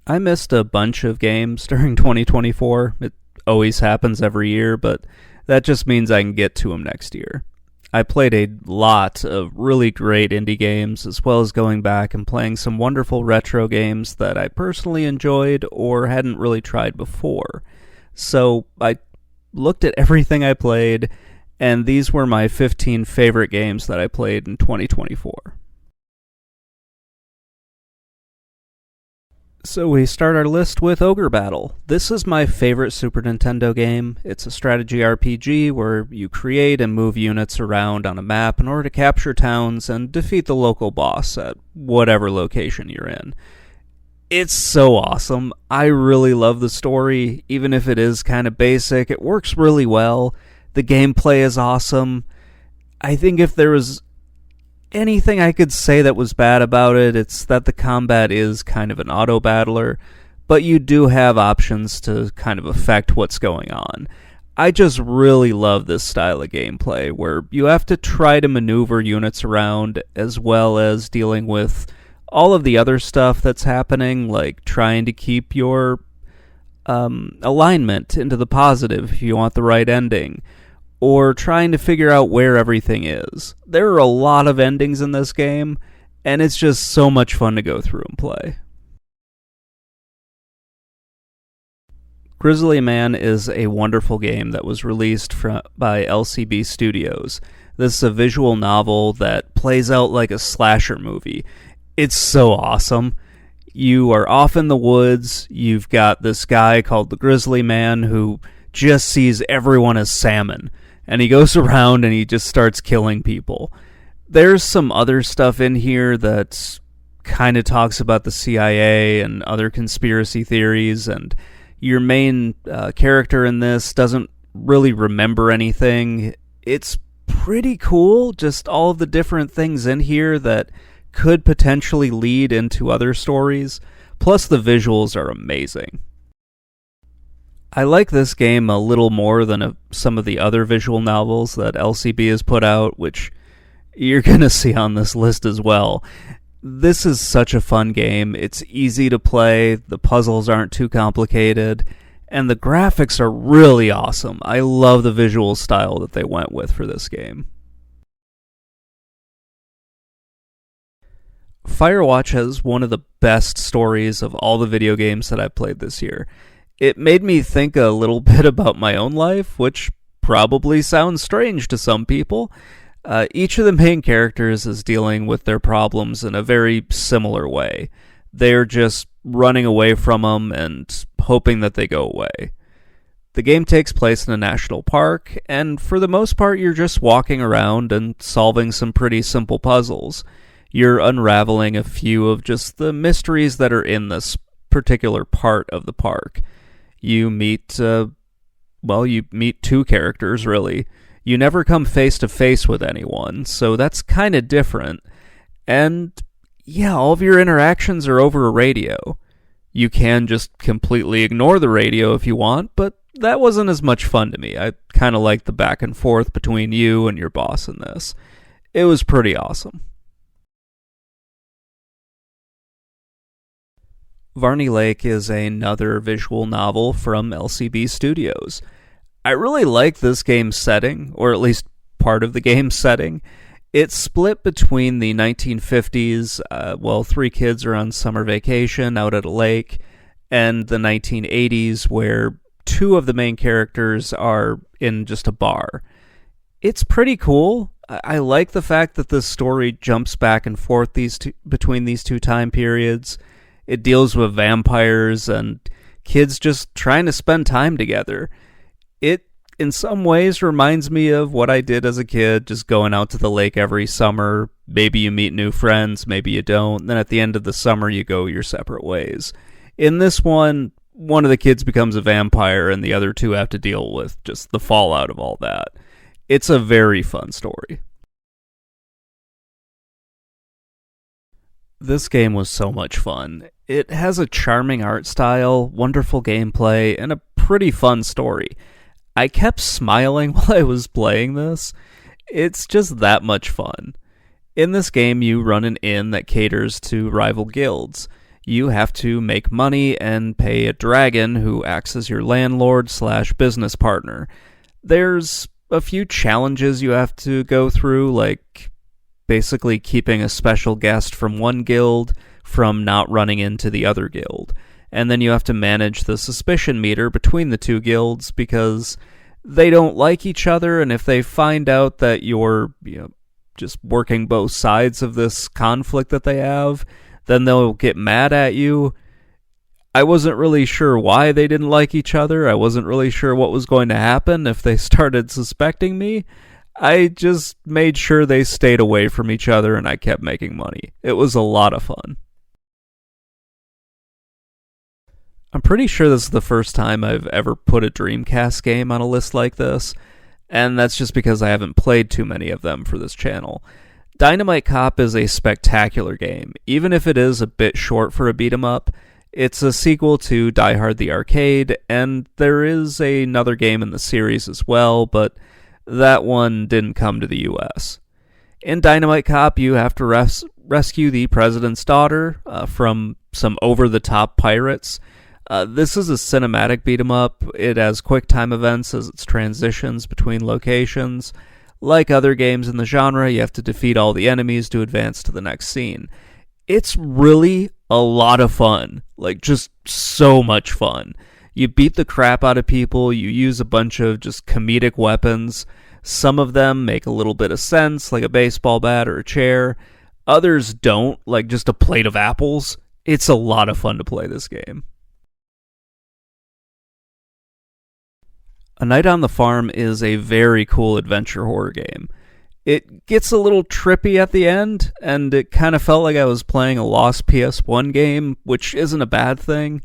I missed a bunch of games during 2024. It always happens every year, but that just means I can get to them next year. I played a lot of really great indie games, as well as going back and playing some wonderful retro games that I personally enjoyed or hadn't really tried before. So I looked at everything I played, and these were my 15 favorite games that I played in 2024. So we start our list with Ogre Battle. This is my favorite Super Nintendo game. It's a strategy RPG where you create and move units around on a map in order to capture towns and defeat the local boss at whatever location you're in. It's so awesome. I really love the story, even if it is kind of basic. It works really well. The gameplay is awesome. I think if there was anything I could say that was bad about it, it's that the combat is kind of an auto battler, but you do have options to kind of affect what's going on. I just really love this style of gameplay where you have to try to maneuver units around as well as dealing with all of the other stuff that's happening, like trying to keep your alignment into the positive if you want the right ending, or trying to figure out where everything is. There are a lot of endings in this game, and it's just so much fun to go through and play. Grizzly Man is a wonderful game that was released by LCB Studios. This is a visual novel that plays out like a slasher movie. It's so awesome. You are off in the woods. You've got this guy called the Grizzly Man who just sees everyone as salmon. And he goes around and he just starts killing people. There's some other stuff in here that kind of talks about the CIA and other conspiracy theories, and your main character in this doesn't really remember anything. It's pretty cool, just all of the different things in here that could potentially lead into other stories. Plus the visuals are amazing. I like this game a little more than some of the other visual novels that LCB has put out, which you're going to see on this list as well. This is such a fun game. It's easy to play, the puzzles aren't too complicated, and the graphics are really awesome. I love the visual style that they went with for this game. Firewatch has one of the best stories of all the video games that I've played this year. It made me think a little bit about my own life, which probably sounds strange to some people. Each of the main characters is dealing with their problems in a very similar way. They're just running away from them and hoping that they go away. The game takes place in a national park, and for the most part you're just walking around and solving some pretty simple puzzles. You're unraveling a few of just the mysteries that are in this particular part of the park. You meet two characters, really. You never come face to face with anyone, so that's kind of different. And yeah, all of your interactions are over a radio. You can just completely ignore the radio if you want, but that wasn't as much fun to me. I kind of liked the back and forth between you and your boss in this. It was pretty awesome. Varney Lake is another visual novel from LCB Studios. I really like this game's setting, or at least part of the game's setting. It's split between the 1950s, three kids are on summer vacation out at a lake, and the 1980s, where two of the main characters are in just a bar. It's pretty cool. I like the fact that this story jumps back and forth between these two time periods. It deals with vampires and kids just trying to spend time together. It, in some ways, reminds me of what I did as a kid, just going out to the lake every summer. Maybe you meet new friends, maybe you don't. Then at the end of the summer, you go your separate ways. In this one of the kids becomes a vampire, and the other two have to deal with just the fallout of all that. It's a very fun story. This game was so much fun. It has a charming art style, wonderful gameplay, and a pretty fun story. I kept smiling while I was playing this. It's just that much fun. In this game, you run an inn that caters to rival guilds. you have to make money and pay a dragon who acts as your landlord slash business partner. There's a few challenges you have to go through, like basically keeping a special guest from one guild from not running into the other guild. And then you have to manage the suspicion meter between the two guilds because they don't like each other, and if they find out that you're, just working both sides of this conflict that they have, then they'll get mad at you. I wasn't really sure why they didn't like each other. I wasn't really sure what was going to happen if they started suspecting me. I just made sure they stayed away from each other and I kept making money. It was a lot of fun. I'm pretty sure this is the first time I've ever put a Dreamcast game on a list like this, and that's just because I haven't played too many of them for this channel. Dynamite Cop is a spectacular game. Even if it is a bit short for a beat-em-up, it's a sequel to Die Hard the Arcade, and there is another game in the series as well, but that one didn't come to the US. In Dynamite Cop, you have to rescue the president's daughter from some over-the-top pirates. This is a cinematic beat-em-up. It has quick-time events as it transitions between locations. Like other games in the genre, you have to defeat all the enemies to advance to the next scene. It's really a lot of fun. Like, just so much fun. You beat the crap out of people, you use a bunch of just comedic weapons. Some of them make a little bit of sense, like a baseball bat or a chair. Others don't, like just a plate of apples. It's a lot of fun to play this game. A Night on the Farm is a very cool adventure horror game. It gets a little trippy at the end, and it kind of felt like I was playing a lost PS1 game, which isn't a bad thing.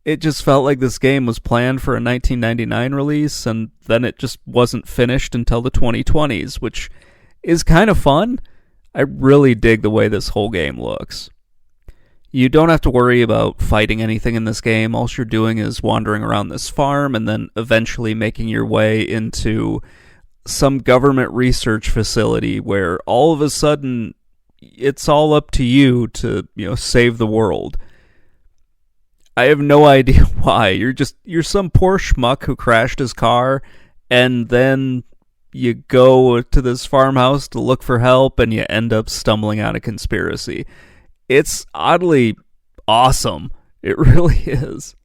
It just felt like this game was planned for a 1999 release, and then it just wasn't finished until the 2020s, which is kind of fun. I really dig the way this whole game looks. You don't have to worry about fighting anything in this game. All you're doing is wandering around this farm and then eventually making your way into some government research facility where all of a sudden it's all up to you to, save the world. I have no idea why. You're some poor schmuck who crashed his car, and then you go to this farmhouse to look for help and you end up stumbling on a conspiracy. It's oddly awesome. It really is.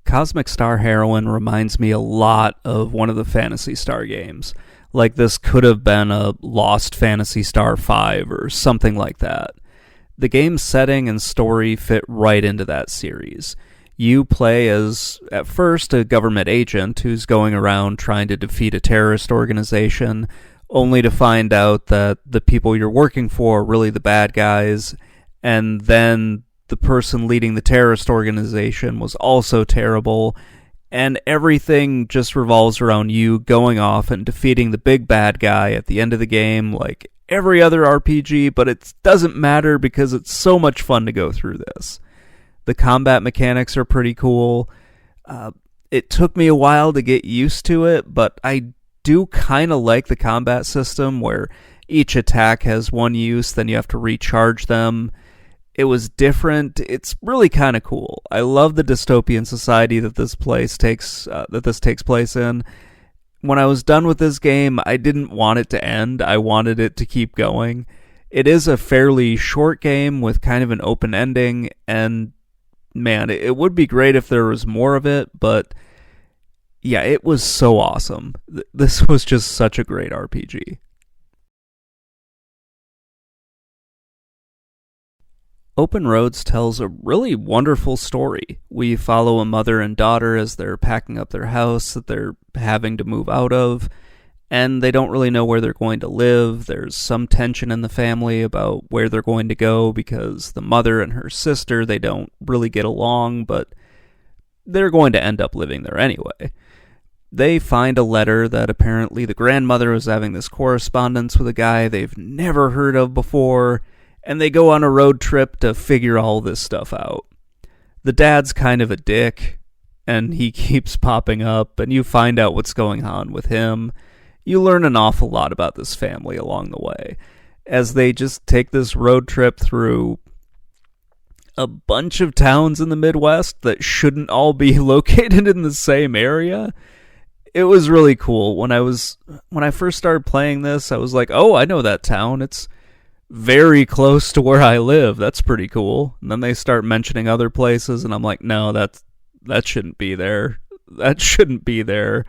Cosmic Star Heroine reminds me a lot of one of the Phantasy Star games. Like this could have been a Lost Phantasy Star 5 or something like that. The game's setting and story fit right into that series. You play as, at first, a government agent who's going around trying to defeat a terrorist organization, only to find out that the people you're working for are really the bad guys, and then the person leading the terrorist organization was also terrible, and everything just revolves around you going off and defeating the big bad guy at the end of the game, like every other RPG, but it doesn't matter because it's so much fun to go through this. The combat mechanics are pretty cool. It took me a while to get used to it, but I do kind of like the combat system where each attack has one use, then you have to recharge them. It was different. It's really kind of cool. I love the dystopian society that this takes place in. When I was done with this game, I didn't want it to end. I wanted it to keep going. It is a fairly short game with kind of an open ending, and man, it would be great if there was more of it, but yeah, it was so awesome. This was just such a great RPG. Open Roads tells a really wonderful story. We follow a mother and daughter as they're packing up their house that they're having to move out of, and they don't really know where they're going to live. There's some tension in the family about where they're going to go because the mother and her sister, they don't really get along, but they're going to end up living there anyway. They find a letter that apparently the grandmother was having this correspondence with a guy they've never heard of before, and they go on a road trip to figure all this stuff out. The dad's kind of a dick, and he keeps popping up, and you find out what's going on with him. You learn an awful lot about this family along the way. as they just take this road trip through a bunch of towns in the Midwest that shouldn't all be located in the same area. It was really cool. When I first started playing this, I was like, oh, I know that town. It's very close to where I live. That's pretty cool. And then they start mentioning other places, and I'm like, no, that shouldn't be there. That shouldn't be there.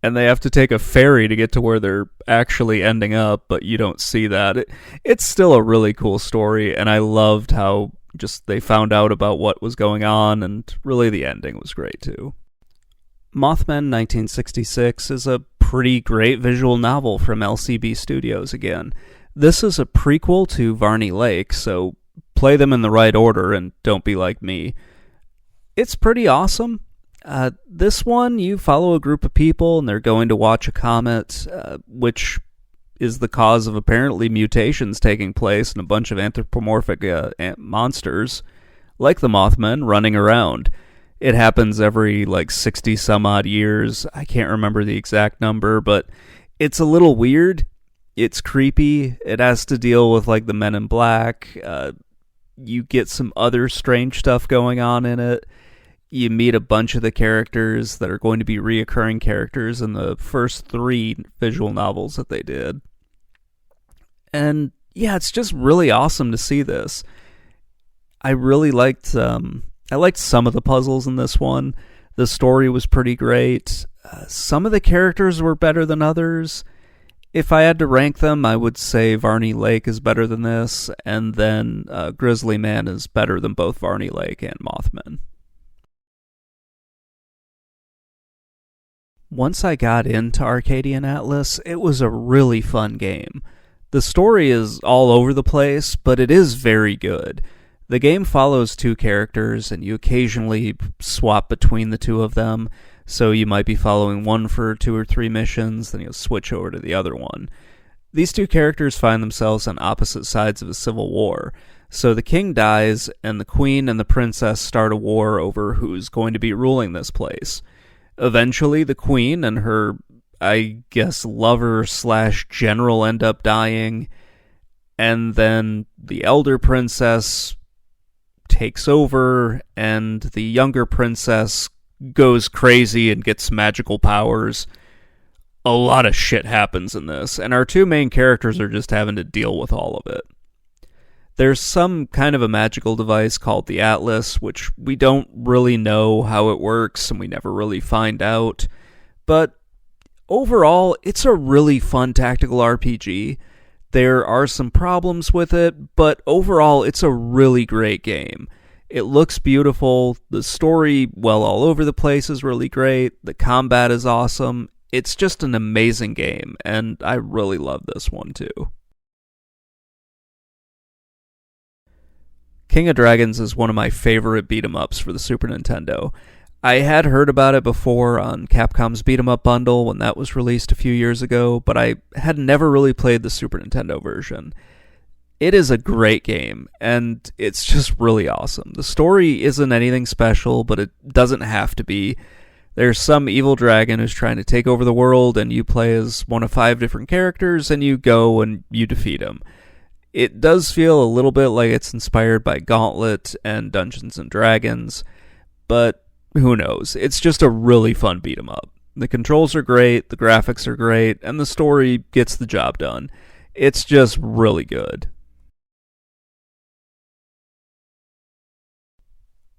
And they have to take a ferry to get to where they're actually ending up, but you don't see that. It's still a really cool story, and I loved how just they found out about what was going on, and really the ending was great too. Mothman 1966 is a pretty great visual novel from LCB Studios again. This is a prequel to Varney Lake, so play them in the right order and don't be like me. It's pretty awesome. This one, you follow a group of people and they're going to watch a comet, which is the cause of apparently mutations taking place and a bunch of anthropomorphic monsters, like the Mothman, running around. It happens every 60 some odd years. I can't remember the exact number, but it's a little weird. It's creepy. It has to deal with the Men in Black. You get some other strange stuff going on in it. You meet a bunch of the characters that are going to be reoccurring characters in the first 3 visual novels that they did. And yeah, it's just really awesome to see this. I really liked some of the puzzles in this one. The story was pretty great. Some of the characters were better than others. If I had to rank them, I would say Varney Lake is better than this, and then Grizzly Man is better than both Varney Lake and Mothman. Once I got into Arcadian Atlas, it was a really fun game. The story is all over the place, but it is very good. The game follows 2 characters, and you occasionally swap between the 2 of them, so you might be following one for 2 or 3 missions, then you'll switch over to the other one. These 2 characters find themselves on opposite sides of a civil war, so the king dies, and the queen and the princess start a war over who's going to be ruling this place. Eventually, the queen and her, I guess, lover/general end up dying, and then the elder princess takes over, and the younger princess goes crazy and gets magical powers. A lot of shit happens in this, and our 2 main characters are just having to deal with all of it. There's some kind of a magical device called the Atlas, which we don't really know how it works, and we never really find out. But overall, it's a really fun tactical RPG. There are some problems with it, but overall, it's a really great game. It looks beautiful. The story, all over the place, is really great. The combat is awesome. It's just an amazing game, and I really love this one too. King of Dragons is one of my favorite beat-em-ups for the Super Nintendo. I had heard about it before on Capcom's beat-em-up bundle when that was released a few years ago, but I had never really played the Super Nintendo version. It is a great game, and it's just really awesome. The story isn't anything special, but it doesn't have to be. There's some evil dragon who's trying to take over the world, and you play as one of 5 different characters, and you go and you defeat him. It does feel a little bit like it's inspired by Gauntlet and Dungeons & Dragons, but who knows? It's just a really fun beat-em-up. The controls are great, the graphics are great, and the story gets the job done. It's just really good.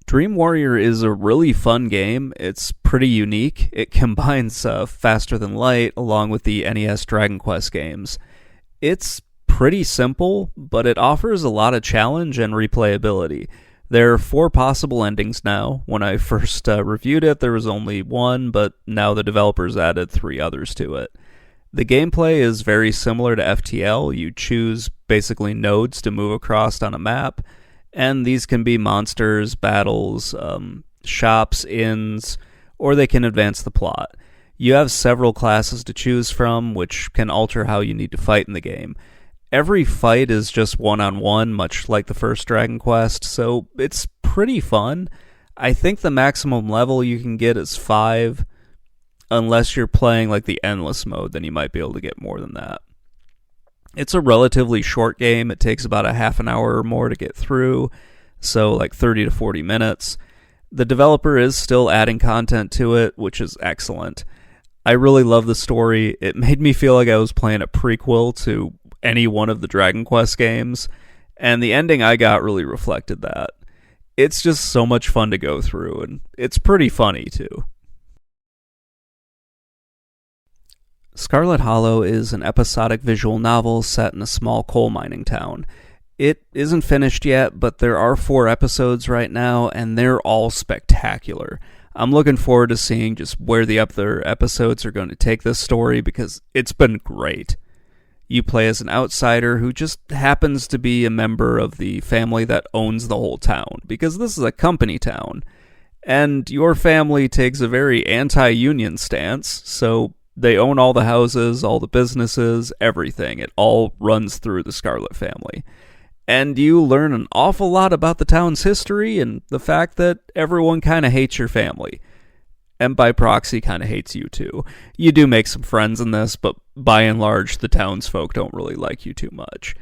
Dream Warrior is a really fun game. It's pretty unique. It combines Faster Than Light along with the NES Dragon Quest games. It's pretty simple, but it offers a lot of challenge and replayability. There are 4 possible endings now. When I first reviewed it, there was only 1, but now the developers added 3 others to it. The gameplay is very similar to FTL. You choose basically nodes to move across on a map, and these can be monsters, battles, shops, inns, or they can advance the plot. You have several classes to choose from, which can alter how you need to fight in the game. Every fight is just one-on-one, much like the first Dragon Quest, so it's pretty fun. I think the maximum level you can get is 5, unless you're playing the endless mode, then you might be able to get more than that. It's a relatively short game. It takes about a half an hour or more to get through, so like 30 to 40 minutes. The developer is still adding content to it, which is excellent. I really love the story. It made me feel like I was playing a prequel to any one of the Dragon Quest games, and the ending I got really reflected that. It's just so much fun to go through, and it's pretty funny too. Scarlet Hollow is an episodic visual novel set in a small coal mining town. It isn't finished yet, but there are 4 episodes right now, and they're all spectacular. I'm looking forward to seeing just where the other episodes are going to take this story, because it's been great. You play as an outsider who just happens to be a member of the family that owns the whole town, because this is a company town. And your family takes a very anti-union stance, so they own all the houses, all the businesses, everything. It all runs through the Scarlet family. And you learn an awful lot about the town's history and the fact that everyone kind of hates your family. And by proxy, kind of hates you too. You do make some friends in this, but by and large, the townsfolk don't really like you too much.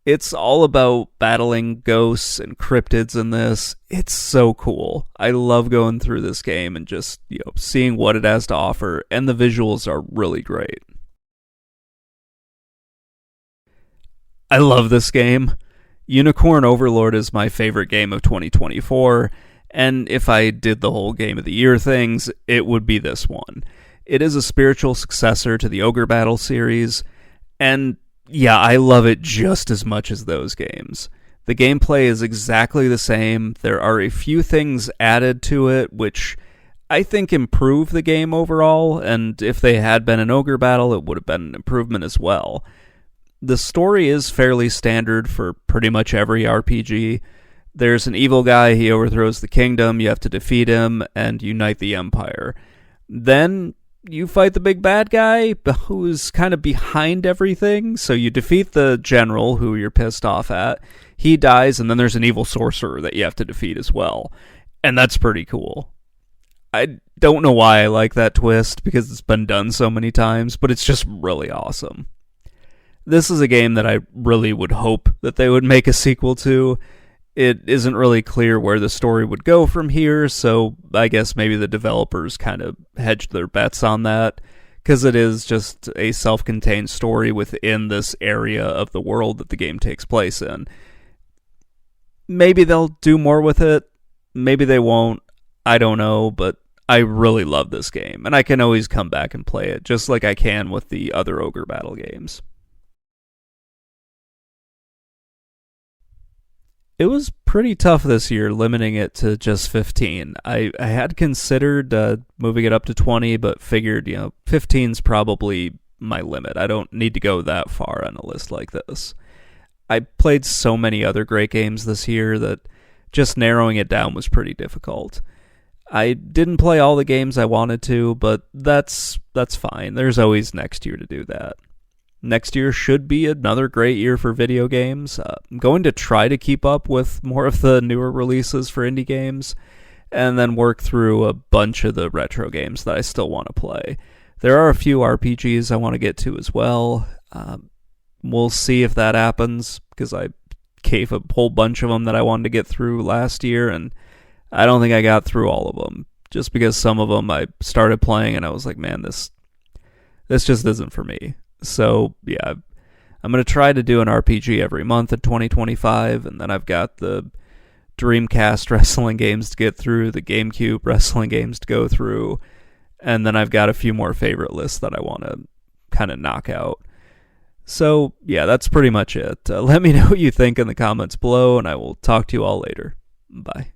It's all about battling ghosts and cryptids in this. It's so cool. I love going through this game and just, seeing what it has to offer, and the visuals are really great. I love this game. Unicorn Overlord is my favorite game of 2024, and if I did the whole Game of the Year things, it would be this one. It is a spiritual successor to the Ogre Battle series, and yeah, I love it just as much as those games. The gameplay is exactly the same. There are a few things added to it, which I think improve the game overall, and if they had been an Ogre Battle, it would have been an improvement as well. The story is fairly standard for pretty much every RPG. There's an evil guy, he overthrows the kingdom, you have to defeat him, and unite the empire. Then you fight the big bad guy, who's kind of behind everything, so you defeat the general, who you're pissed off at. He dies, and then there's an evil sorcerer that you have to defeat as well. And that's pretty cool. I don't know why I like that twist, because it's been done so many times, but it's just really awesome. This is a game that I really would hope that they would make a sequel to. It isn't really clear where the story would go from here, so I guess maybe the developers kind of hedged their bets on that, because it is just a self-contained story within this area of the world that the game takes place in. Maybe they'll do more with it, maybe they won't, I don't know, but I really love this game, and I can always come back and play it, just like I can with the other Ogre Battle games. It was pretty tough this year, limiting it to just 15. I had considered moving it up to 20, but figured, 15's probably my limit. I don't need to go that far on a list like this. I played so many other great games this year that just narrowing it down was pretty difficult. I didn't play all the games I wanted to, but that's fine. There's always next year to do that. Next year should be another great year for video games. I'm going to try to keep up with more of the newer releases for indie games, and then work through a bunch of the retro games that I still want to play. There are a few RPGs I want to get to as well. We'll see if that happens, because I gave a whole bunch of them that I wanted to get through last year, and I don't think I got through all of them, just because some of them I started playing and I was like, man, this just isn't for me. So, yeah, I'm going to try to do an RPG every month in 2025, and then I've got the Dreamcast wrestling games to get through, the GameCube wrestling games to go through, and then I've got a few more favorite lists that I want to kind of knock out. So, yeah, that's pretty much it. Let me know what you think in the comments below, and I will talk to you all later. Bye.